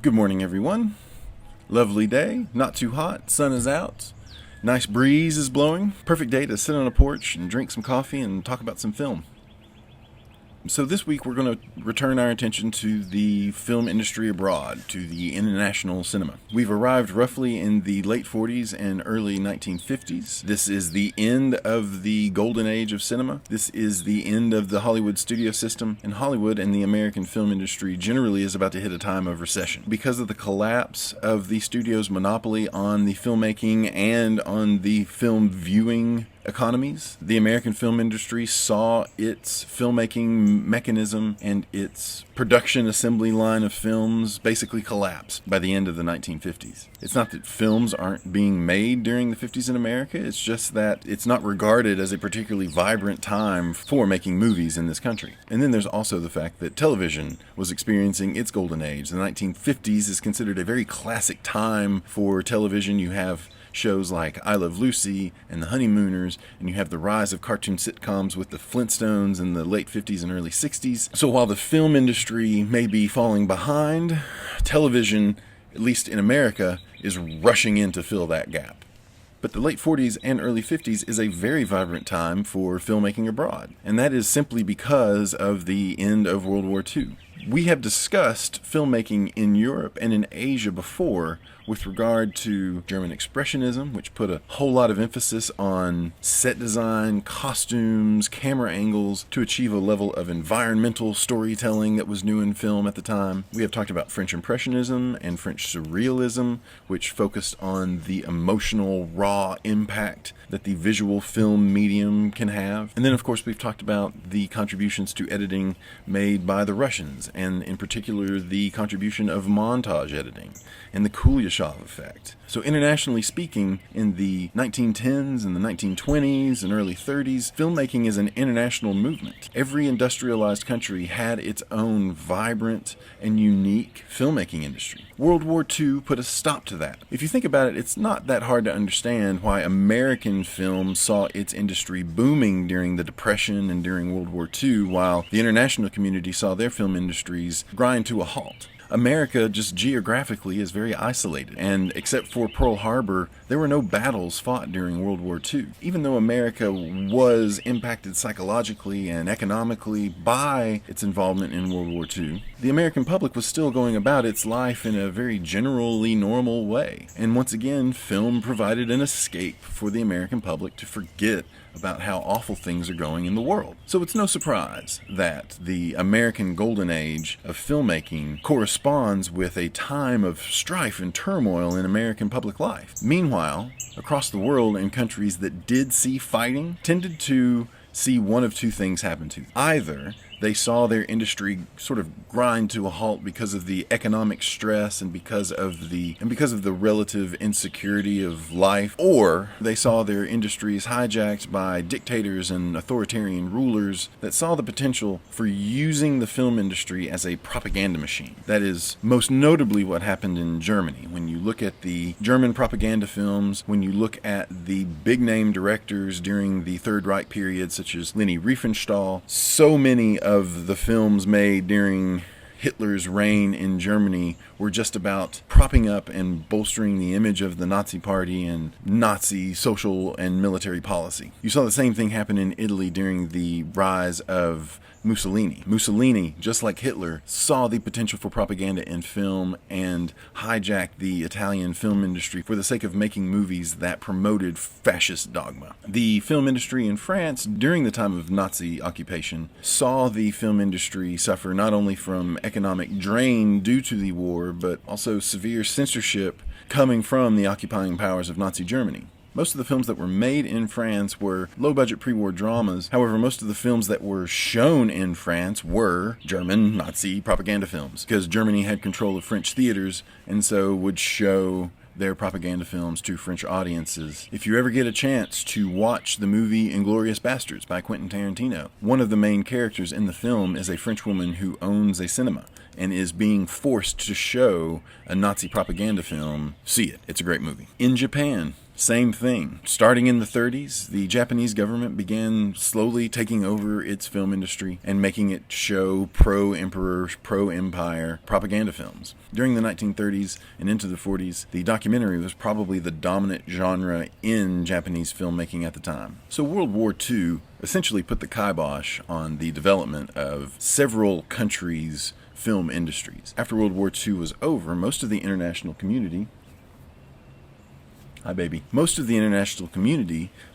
Good morning, everyone. Lovely day, not too hot, sun is out, nice breeze is blowing. Perfect day to sit on a porch and drink some coffee and talk about some film. So this week we're going to return our attention to the film industry abroad, to the international cinema. We've arrived roughly in the late 40s and early 1950s. This is the end of the golden age of cinema. This is the end of the Hollywood studio system, and Hollywood and the American film industry generally is about to hit a time of recession. Because of the collapse of the studio's monopoly on the filmmaking and on the film viewing economies, the American film industry saw its filmmaking mechanism and its production assembly line of films basically collapse by the end of the 1950s. It's not that films aren't being made during the 50s in America, it's just that it's not regarded as a particularly vibrant time for making movies in this country. And then there's also the fact that television was experiencing its golden age. The 1950s is considered a very classic time for television. You have shows like I Love Lucy and The Honeymooners, and you have the rise of cartoon sitcoms with the Flintstones in the late 50s and early 60s. So while the film industry may be falling behind, television, at least in America, is rushing in to fill that gap. But the late 40s and early 50s is a very vibrant time for filmmaking abroad, and that is simply because of the end of World War II. We have discussed filmmaking in Europe and in Asia before with regard to German Expressionism, which put a whole lot of emphasis on set design, costumes, camera angles to achieve a level of environmental storytelling that was new in film at the time. We have talked about French Impressionism and French Surrealism, which focused on the emotional, raw impact that the visual film medium can have. And then, of course, we've talked about the contributions to editing made by the Russians, and in particular the contribution of montage editing and the Kuleshov effect. So internationally speaking, in the 1910s and the 1920s and early 30s, filmmaking is an international movement. Every industrialized country had its own vibrant and unique filmmaking industry. World War II put a stop to that. If you think about it, it's not that hard to understand why American film saw its industry booming during the Depression and during World War II, while the international community saw their film industries grind to a halt. America, just geographically, is very isolated, and except for Pearl Harbor, there were no battles fought during World War II. Even though America was impacted psychologically and economically by its involvement in World War II, the American public was still going about its life in a very generally normal way. And once again, film provided an escape for the American public to forget about how awful things are going in the world. So it's no surprise that the American golden age of filmmaking corresponds with a time of strife and turmoil in American public life. Meanwhile, across the world, in countries that did see fighting, tended to see one of two things happen to them. Either they saw their industry sort of grind to a halt because of the economic stress and because of the relative insecurity of life, or they saw their industries hijacked by dictators and authoritarian rulers that saw the potential for using the film industry as a propaganda machine. That is most notably what happened in Germany. When you look at the German propaganda films, when you look at the big name directors during the Third Reich period, such as Leni Riefenstahl, so many of the films made during Hitler's reign in Germany were just about propping up and bolstering the image of the Nazi Party and Nazi social and military policy. You saw the same thing happen in Italy during the rise of Mussolini. Mussolini, just like Hitler, saw the potential for propaganda in film and hijacked the Italian film industry for the sake of making movies that promoted fascist dogma. The film industry in France, during the time of Nazi occupation, saw the film industry suffer not only from economic drain due to the war, but also severe censorship coming from the occupying powers of Nazi Germany. Most of the films that were made in France were low-budget pre-war dramas. However, most of the films that were shown in France were German Nazi propaganda films, because Germany had control of French theaters and so would show their propaganda films to French audiences. If you ever get a chance to watch the movie Inglourious Basterds by Quentin Tarantino, one of the main characters in the film is a French woman who owns a cinema. and is being forced to show a Nazi propaganda film, see it. It's a great movie. In Japan, same thing. Starting in the 30s, the Japanese government began slowly taking over its film industry and making it show pro-emperor, pro-empire propaganda films. During the 1930s and into the 40s, the documentary was probably the dominant genre in Japanese filmmaking at the time. So World War II essentially put the kibosh on the development of several countries' film industries. After World War II was over, most of the international community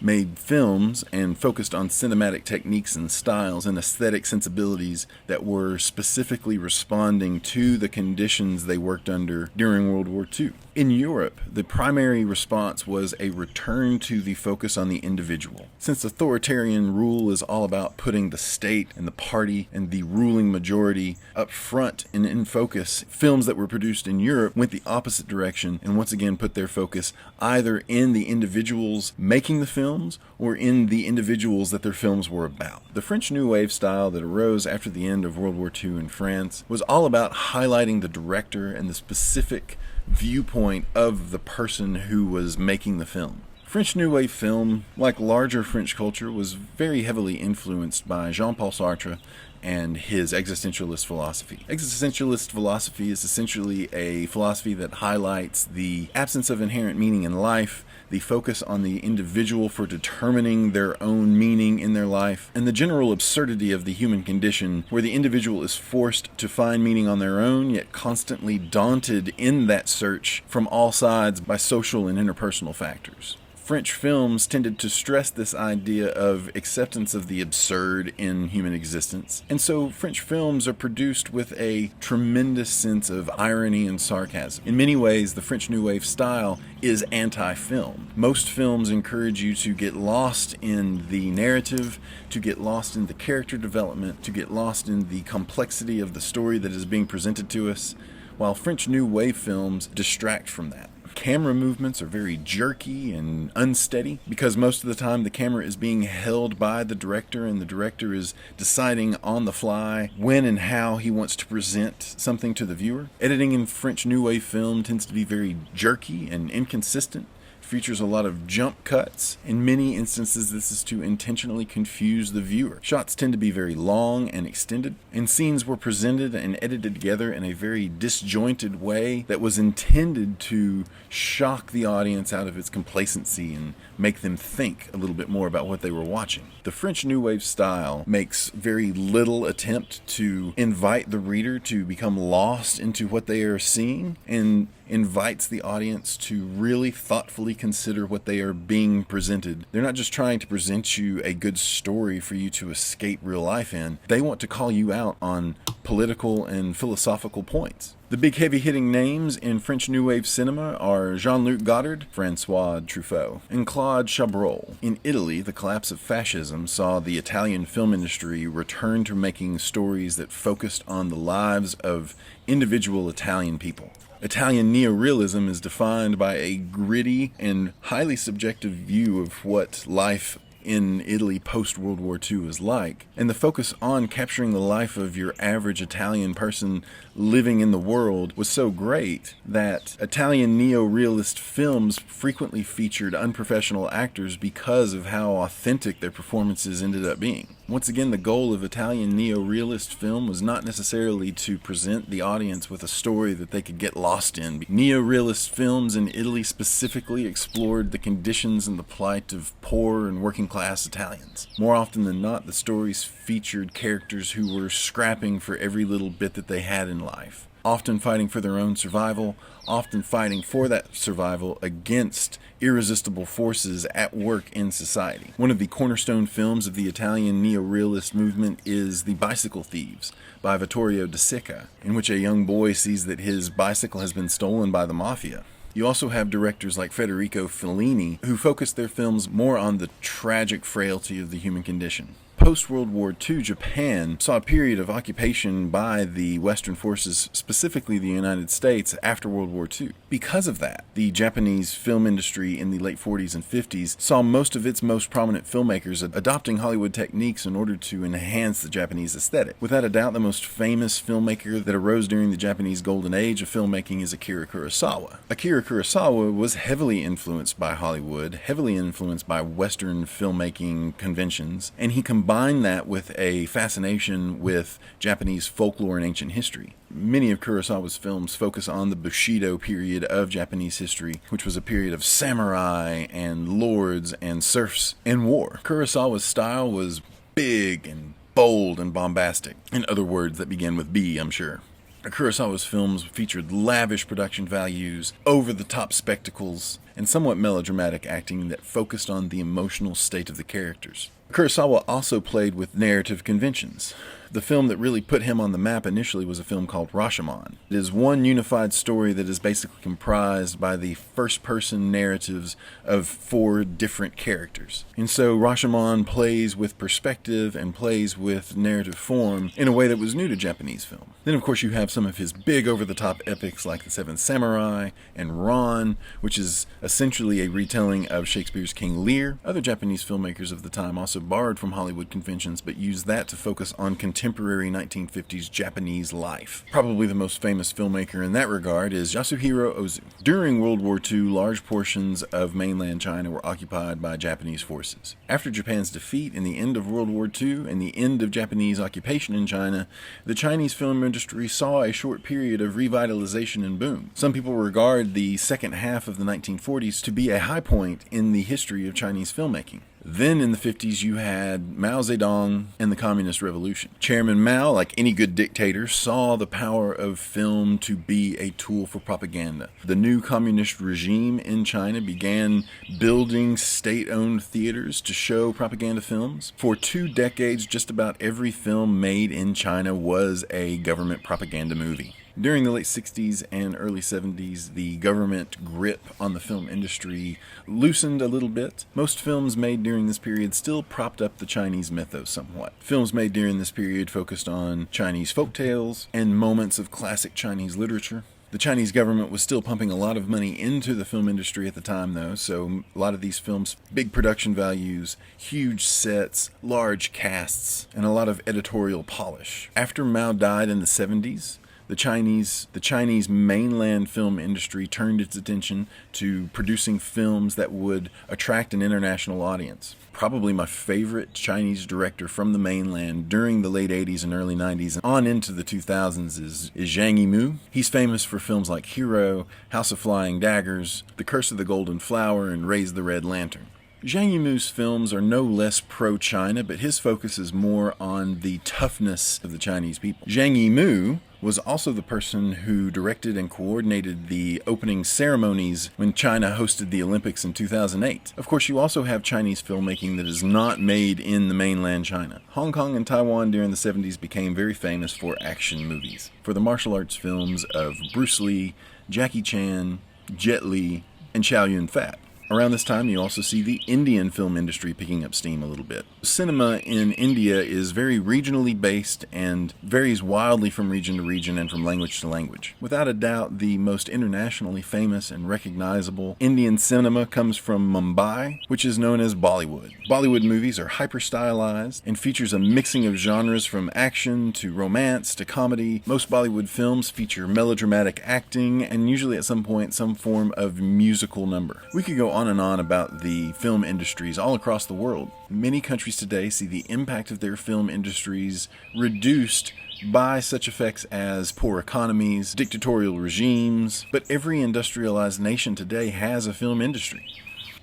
made films and focused on cinematic techniques and styles and aesthetic sensibilities that were specifically responding to the conditions they worked under during World War II. In Europe, the primary response was a return to the focus on the individual. Since authoritarian rule is all about putting the state and the party and the ruling majority up front and in focus, films that were produced in Europe went the opposite direction and once again put their focus either in the individuals making the films or in the individuals that their films were about. The French New Wave style that arose after the end of World War II in France was all about highlighting the director and the specific viewpoint of the person who was making the film. French New Wave film, like larger French culture, was very heavily influenced by Jean-Paul Sartre and his existentialist philosophy. Existentialist philosophy is essentially a philosophy that highlights the absence of inherent meaning in life, the focus on the individual for determining their own meaning in their life, and the general absurdity of the human condition where the individual is forced to find meaning on their own, yet constantly daunted in that search from all sides by social and interpersonal factors. French films tended to stress this idea of acceptance of the absurd in human existence, and so French films are produced with a tremendous sense of irony and sarcasm. In many ways, the French New Wave style is anti-film. Most films encourage you to get lost in the narrative, to get lost in the character development, to get lost in the complexity of the story that is being presented to us, while French New Wave films distract from that. Camera movements are very jerky and unsteady because most of the time the camera is being held by the director and the director is deciding on the fly when and how he wants to present something to the viewer. Editing in French New Wave film tends to be very jerky and inconsistent. Features a lot of jump cuts. In many instances, this is to intentionally confuse the viewer. Shots tend to be very long and extended, and scenes were presented and edited together in a very disjointed way that was intended to shock the audience out of its complacency and make them think a little bit more about what they were watching. The French New Wave style makes very little attempt to invite the reader to become lost into what they are seeing and invites the audience to really thoughtfully consider what they are being presented. They're not just trying to present you a good story for you to escape real life in. They want to call you out on political and philosophical points. The big heavy-hitting names in French New Wave cinema are Jean-Luc Godard, François Truffaut, and Claude Chabrol. In Italy, the collapse of fascism saw the Italian film industry return to making stories that focused on the lives of individual Italian people. Italian neorealism is defined by a gritty and highly subjective view of what life in Italy post-World War II is like, and the focus on capturing the life of your average Italian person living in the world was so great that Italian neo-realist films frequently featured unprofessional actors because of how authentic their performances ended up being. Once again, the goal of Italian neo-realist film was not necessarily to present the audience with a story that they could get lost in. Neo-realist films in Italy specifically explored the conditions and the plight of poor and working-class Italians. More often than not, the stories featured characters who were scrapping for every little bit that they had in life, often fighting for their own survival, often fighting for that survival against irresistible forces at work in society. One of the cornerstone films of the Italian neo-realist movement is The Bicycle Thieves by Vittorio De Sica, in which a young boy sees that his bicycle has been stolen by the mafia. You also have directors like Federico Fellini who focus their films more on the tragic frailty of the human condition. Post-World War II, Japan saw a period of occupation by the Western forces, specifically the United States, after World War II. Because of that, the Japanese film industry in the late 40s and 50s saw most of its most prominent filmmakers adopting Hollywood techniques in order to enhance the Japanese aesthetic. Without a doubt, the most famous filmmaker that arose during the Japanese golden age of filmmaking is Akira Kurosawa. Akira Kurosawa was heavily influenced by Hollywood, heavily influenced by Western filmmaking conventions, and he combined that with a fascination with Japanese folklore and ancient history. Many of Kurosawa's films focus on the Bushido period of Japanese history, which was a period of samurai and lords and serfs and war. Kurosawa's style was big and bold and bombastic. In other words that begin with B, I'm sure. Kurosawa's films featured lavish production values, over-the-top spectacles, and somewhat melodramatic acting that focused on the emotional state of the characters. Kurosawa also played with narrative conventions. The film that really put him on the map initially was a film called Rashomon. It is one unified story that is basically comprised by the first-person narratives of 4 different characters. And so Rashomon plays with perspective and plays with narrative form in a way that was new to Japanese film. Then, of course, you have some of his big over-the-top epics like The Seven Samurai and Ron, which is essentially a retelling of Shakespeare's King Lear. Other Japanese filmmakers of the time also borrowed from Hollywood conventions, but used that to focus on contemporary 1950s Japanese life. Probably the most famous filmmaker in that regard is Yasuhiro Ozu. During World War II, large portions of mainland China were occupied by Japanese forces. After Japan's defeat and the end of World War II and the end of Japanese occupation in China, the Chinese film industry saw a short period of revitalization and boom. Some people regard the second half of the 1940s to be a high point in the history of Chinese filmmaking. Then in the 50s, you had Mao Zedong and the Communist Revolution. Chairman Mao, like any good dictator, saw the power of film to be a tool for propaganda. The new communist regime in China began building state-owned theaters to show propaganda films. For 2 decades, just about every film made in China was a government propaganda movie. During the late 60s and early 70s, the government grip on the film industry loosened a little bit. Most films made during this period still propped up the Chinese mythos somewhat. Films made during this period focused on Chinese folktales and moments of classic Chinese literature. The Chinese government was still pumping a lot of money into the film industry at the time, though, so a lot of these films, big production values, huge sets, large casts, and a lot of editorial polish. After Mao died in the 70s, the Chinese mainland film industry turned its attention to producing films that would attract an international audience. Probably my favorite Chinese director from the mainland during the late 80s and early 90s and on into the 2000s is Zhang Yimou. He's famous for films like Hero, House of Flying Daggers, The Curse of the Golden Flower, and Raise the Red Lantern. Zhang Yimou's films are no less pro-China, but his focus is more on the toughness of the Chinese people. Zhang Yimou was also the person who directed and coordinated the opening ceremonies when China hosted the Olympics in 2008. Of course, you also have Chinese filmmaking that is not made in the mainland China. Hong Kong and Taiwan during the 70s became very famous for action movies, for the martial arts films of Bruce Lee, Jackie Chan, Jet Li, and Chow Yun-fat. Around this time, you also see the Indian film industry picking up steam a little bit. Cinema in India is very regionally based and varies wildly from region to region and from language to language. Without a doubt, the most internationally famous and recognizable Indian cinema comes from Mumbai, which is known as Bollywood. Bollywood movies are hyper-stylized and features a mixing of genres from action to romance to comedy. Most Bollywood films feature melodramatic acting and usually at some point some form of musical number. We could go on and on about the film industries all across the world. Many countries today see the impact of their film industries reduced by such effects as poor economies, dictatorial regimes, but every industrialized nation today has a film industry.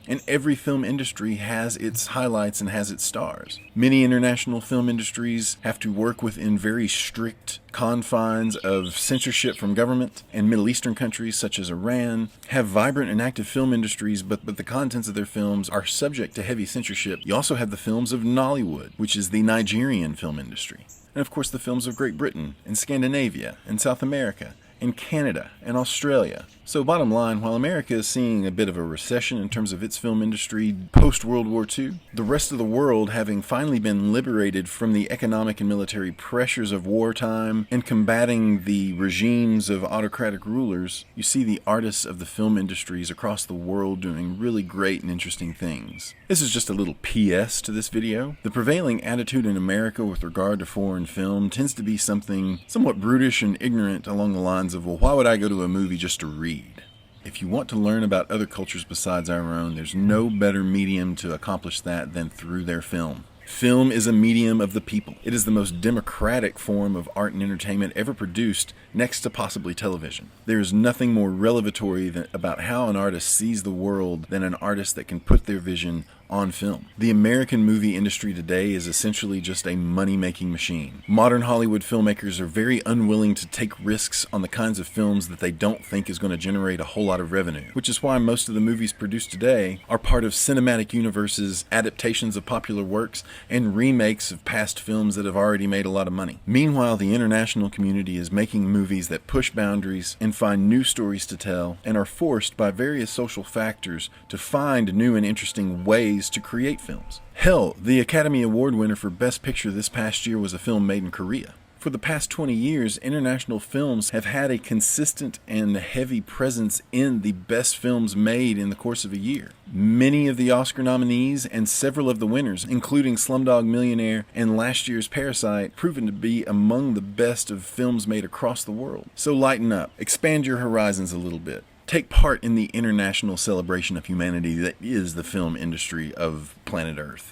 And every film industry has its highlights and has its stars. Many international film industries have to work within very strict confines of censorship from government, and Middle Eastern countries such as Iran have vibrant and active film industries, but the contents of their films are subject to heavy censorship. You also have the films of Nollywood, which is the Nigerian film industry. And of course the films of Great Britain and Scandinavia and South America and Canada and Australia. So bottom line, while America is seeing a bit of a recession in terms of its film industry post-World War II, the rest of the world, having finally been liberated from the economic and military pressures of wartime and combating the regimes of autocratic rulers, you see the artists of the film industries across the world doing really great and interesting things. This is just a little PS to this video. The prevailing attitude in America with regard to foreign film tends to be something somewhat brutish and ignorant along the lines of, well, why would I go to a movie just to read? If you want to learn about other cultures besides our own, there's no better medium to accomplish that than through their film. Film is a medium of the people. It is the most democratic form of art and entertainment ever produced, next to possibly television. There is nothing more revelatory about how an artist sees the world than an artist that can put their vision on film. The American movie industry today is essentially just a money-making machine. Modern Hollywood filmmakers are very unwilling to take risks on the kinds of films that they don't think is going to generate a whole lot of revenue, which is why most of the movies produced today are part of cinematic universes, adaptations of popular works, and remakes of past films that have already made a lot of money. Meanwhile, the international community is making movies that push boundaries and find new stories to tell, and are forced by various social factors to find new and interesting ways to create films. Hell, the Academy Award winner for Best Picture this past year was a film made in Korea. For the past 20 years, international films have had a consistent and heavy presence in the best films made in the course of a year. Many of the Oscar nominees and several of the winners, including Slumdog Millionaire and last year's Parasite, proven to be among the best of films made across the world. So lighten up, expand your horizons a little bit. Take part in the international celebration of humanity that is the film industry of planet Earth.